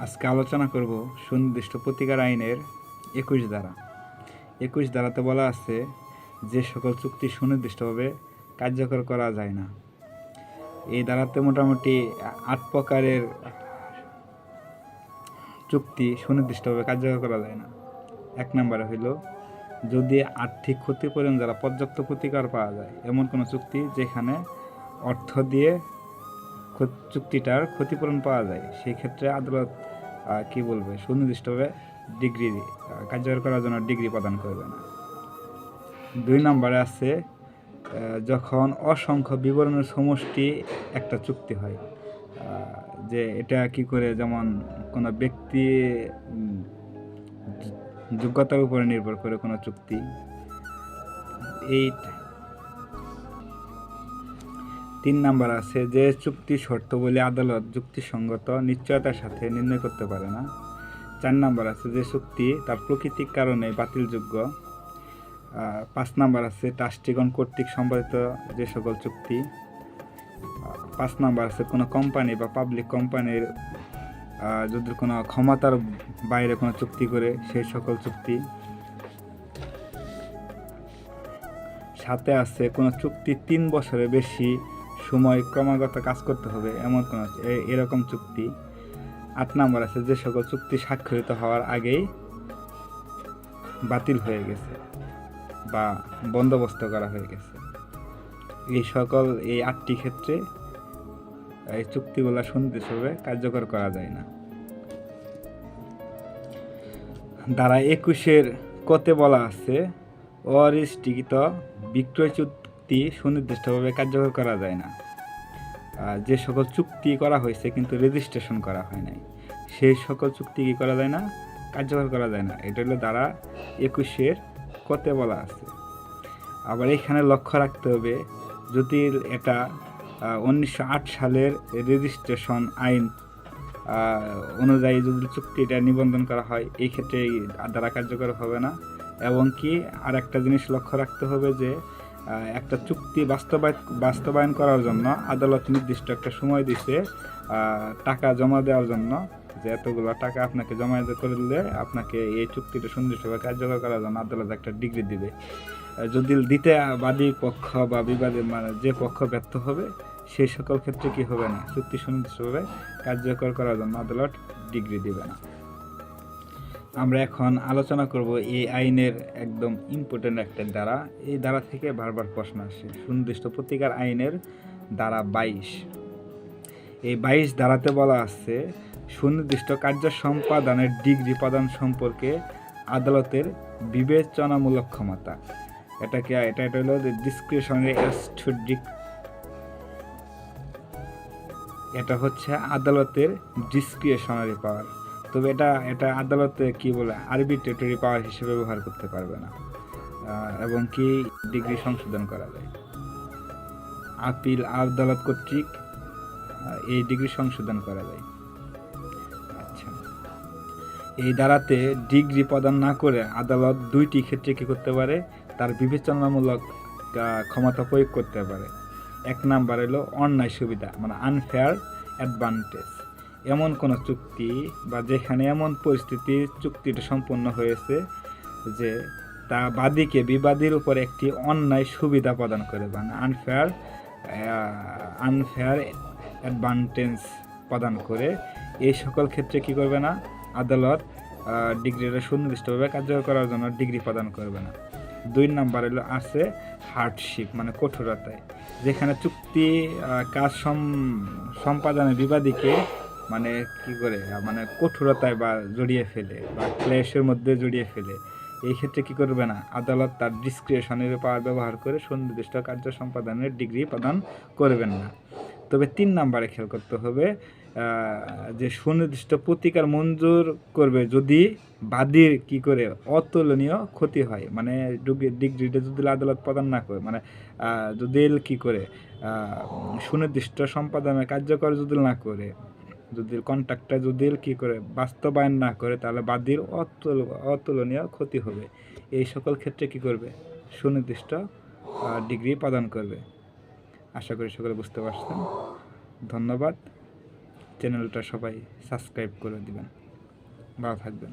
আজকে আলোচনা করব সুনির্দিষ্ট প্রতিকার আইনের ২১ ধারা। ২১ ধারাতে বলা আছে যে সকল চুক্তি সুনির্দিষ্টভাবে কার্যকর করা যায় না। এই ধারাতে মোটামুটি ৮ প্রকারের চুক্তি সুনির্দিষ্টভাবে কার্যকর করা যায় না। ১ নম্বরে হইল যদি আর্থিক ক্ষতিপূরণ দ্বারা পর্যাপ্ত প্রতিকার পাওয়া যায়, এমন কোনো চুক্তি যেখানে অর্থ দিয়ে চুক্তিটার ক্ষতিপূরণ পাওয়া যায়, সেই ক্ষেত্রে আদালত কি বলবে, সুনির্দিষ্টভাবে ডিগ্রি কার্যকর করার জন্য ডিগ্রি প্রদান করবে না। ২ নম্বরে আছে যখন অসংখ্য বিবরণের সমষ্টি একটা চুক্তি হয়, যে এটা কি করে, যেমন কোনো ব্যক্তি যোগ্যতার উপরে নির্ভর করে কোনো চুক্তি। এই ৩ নাম্বার আছে যে চুক্তি শর্ত বলে আদালত যুক্তিসঙ্গত নিশ্চয়তার সাথে নির্ণয় করতে পারে না। ৪ নাম্বার আছে যে চুক্তি তার প্রাকৃতিক কারণে বাতিলযোগ্য। ৫ নাম্বার আছে ট্রাস্টিগণ কর্তৃক সম্পাদিত যে সকল চুক্তি। ৫ নাম্বার আছে কোনো কোম্পানি বা পাবলিক কোম্পানির যদি কোনো ক্ষমতার বাইরে কোনো চুক্তি করে সেই সকল চুক্তি। সাথে আছে কোনো চুক্তি ৩ বছরের বেশি সময় ক্রমাগত কাজ করতে হবে এমন কোনো এরকম চুক্তি। ৮ নাম্বার আছে যে সকল চুক্তি স্বাক্ষরিত হওয়ার আগেই বাতিল হয়ে গেছে বা বন্দোবস্ত করা হয়ে গেছে। এই ৮টি ক্ষেত্রে এই চুক্তিগুলো সুনির্দিষ্টভাবে কার্যকর করা যায় না। ধারা ২১-এর কতে বলা আছে অরেস্ট্রিক্ট বিক্রয় চুক্তি সুনির্দিষ্টভাবে কার্যকর করা যায় না। যে সকল চুক্তি করা হয়েছে কিন্তু রেজিস্ট্রেশন করা হয় নাই, সেই সকল চুক্তি কি করা যায় না, কার্যকর করা যায় না। এটা হলো ধারা ২১-এর কতে বলা আছে। আবার এখানে লক্ষ্য রাখতে হবে, যদি এটা ১৯০৮ সালের রেজিস্ট্রেশন আইন অনুযায়ী যদি চুক্তিটা নিবন্ধন করা হয়, এই ক্ষেত্রে ধারা কার্যকর হবে না। এবং কি আর একটা জিনিস লক্ষ্য রাখতে হবে যে একটা চুক্তি বাস্তবায়ন করার জন্য আদালত নির্দিষ্ট একটা সময় দিছে টাকা জমা দেওয়ার জন্য, যে এতগুলো টাকা আপনাকে জমা করে দিলে আপনাকে এই চুক্তিটা সুনির্দিষ্টভাবে কার্যকর করার জন্য আদালত একটা ডিগ্রি দিবে। যদি দিতে বাদী পক্ষ বা বিবাদী যে পক্ষ ব্যর্থ হবে, সেই সকল ক্ষেত্রে কি হবে না, চুক্তি সুনির্দিষ্টভাবে কার্যকর করার জন্য আদালত ডিগ্রি দিবে না। আমরা এখন আলোচনা করব এই আইনের একদম ইম্পর্টেন্ট একটা ধারা। এই ধারা থেকে বারবার প্রশ্ন আসে, সুনির্দিষ্ট প্রতিকার আইনের ধারা ২২। এই ২২ ধারাতে বলা আছে সুনির্দিষ্ট কার্য সম্পাদনের ডিগ্রি প্রদান সম্পর্কে আদালতের বিবেচনামূলক ক্ষমতা। এটা হলো ডিসক্রিশনারি অ্যাস্টুডিক। এটা হচ্ছে আদালতের ডিসক্রিশনারি পাওয়ার। তবে এটা আদালতে কি বলে আরবিট্রেটরি পাওয়ার হিসেবে ব্যবহার করতে পারবে না। এবং কি ডিগ্রি সংশোধন করা যায় আপিল আদালত কর্তৃক, এই ডিগ্রি সংশোধন করা যায়। আচ্ছা, এই ধারাতে ডিগ্রি প্রদান না করে আদালত ২টি ক্ষেত্রে কি করতে পারে, তার বিবেচনামূলক ক্ষমতা প্রয়োগ করতে পারে। ১ নাম্বার হলো অন্যায় সুবিধা, মানে আনফেয়ার অ্যাডভান্টেজ। এমন কোনো চুক্তি বা যেখানে এমন পরিস্থিতি চুক্তিটা সম্পন্ন হয়েছে যে তা বাদীকে বিবাদীর উপর একটি অন্যায় সুবিধা প্রদান করে, মানে আনফেয়ার অ্যাডভান্টেজ প্রদান করে, এই সকল ক্ষেত্রে কি করবে না, আদালত ডিগ্রিটা সুনির্দিষ্টভাবে কার্যকর করার জন্য ডিগ্রি প্রদান করবে না। ২ নাম্বার হলো আছে হার্ডশিপ, মানে কঠোরতায়, যেখানে চুক্তি কাজ সম্পাদনে বিবাদীকে মানে কি করে, মানে কঠোরতায় বা জড়িয়ে ফেলে বা ক্লেশের মধ্যে জড়িয়ে ফেলে, এই ক্ষেত্রে কি করবে না, আদালত তার ডিসক্রিশনের পাওয়ার ব্যবহার করে সুনির্দিষ্ট কার্য সম্পাদনের ডিগ্রি প্রদান করবেন না। তবে ৩ নাম্বারে খেয়াল করতে হবে যে সুনির্দিষ্ট প্রতিকার মঞ্জুর করবে যদি বাদীর কি করে অতুলনীয় ক্ষতি হয়, মানে ডিগ্রিটা যদি আদালত প্রদান না করে, মানে যদি কি করে সুনির্দিষ্ট সম্পাদনের কার্যকর যদি না করে, যদি কন্ট্রাক্টটা যদি কি করে বাস্তবায়ন না করে, তাহলে বাদীর অতুলনীয় ক্ষতি হবে। এই সকল ক্ষেত্রে কি করবে, সুনির্দিষ্ট ডিগ্রি প্রদান করবে। আশা করি সকলে বুঝতে পারছেন। ধন্যবাদ। চ্যানেলটা সবাই সাবস্ক্রাইব করে দিবেন। ভালো থাকবেন।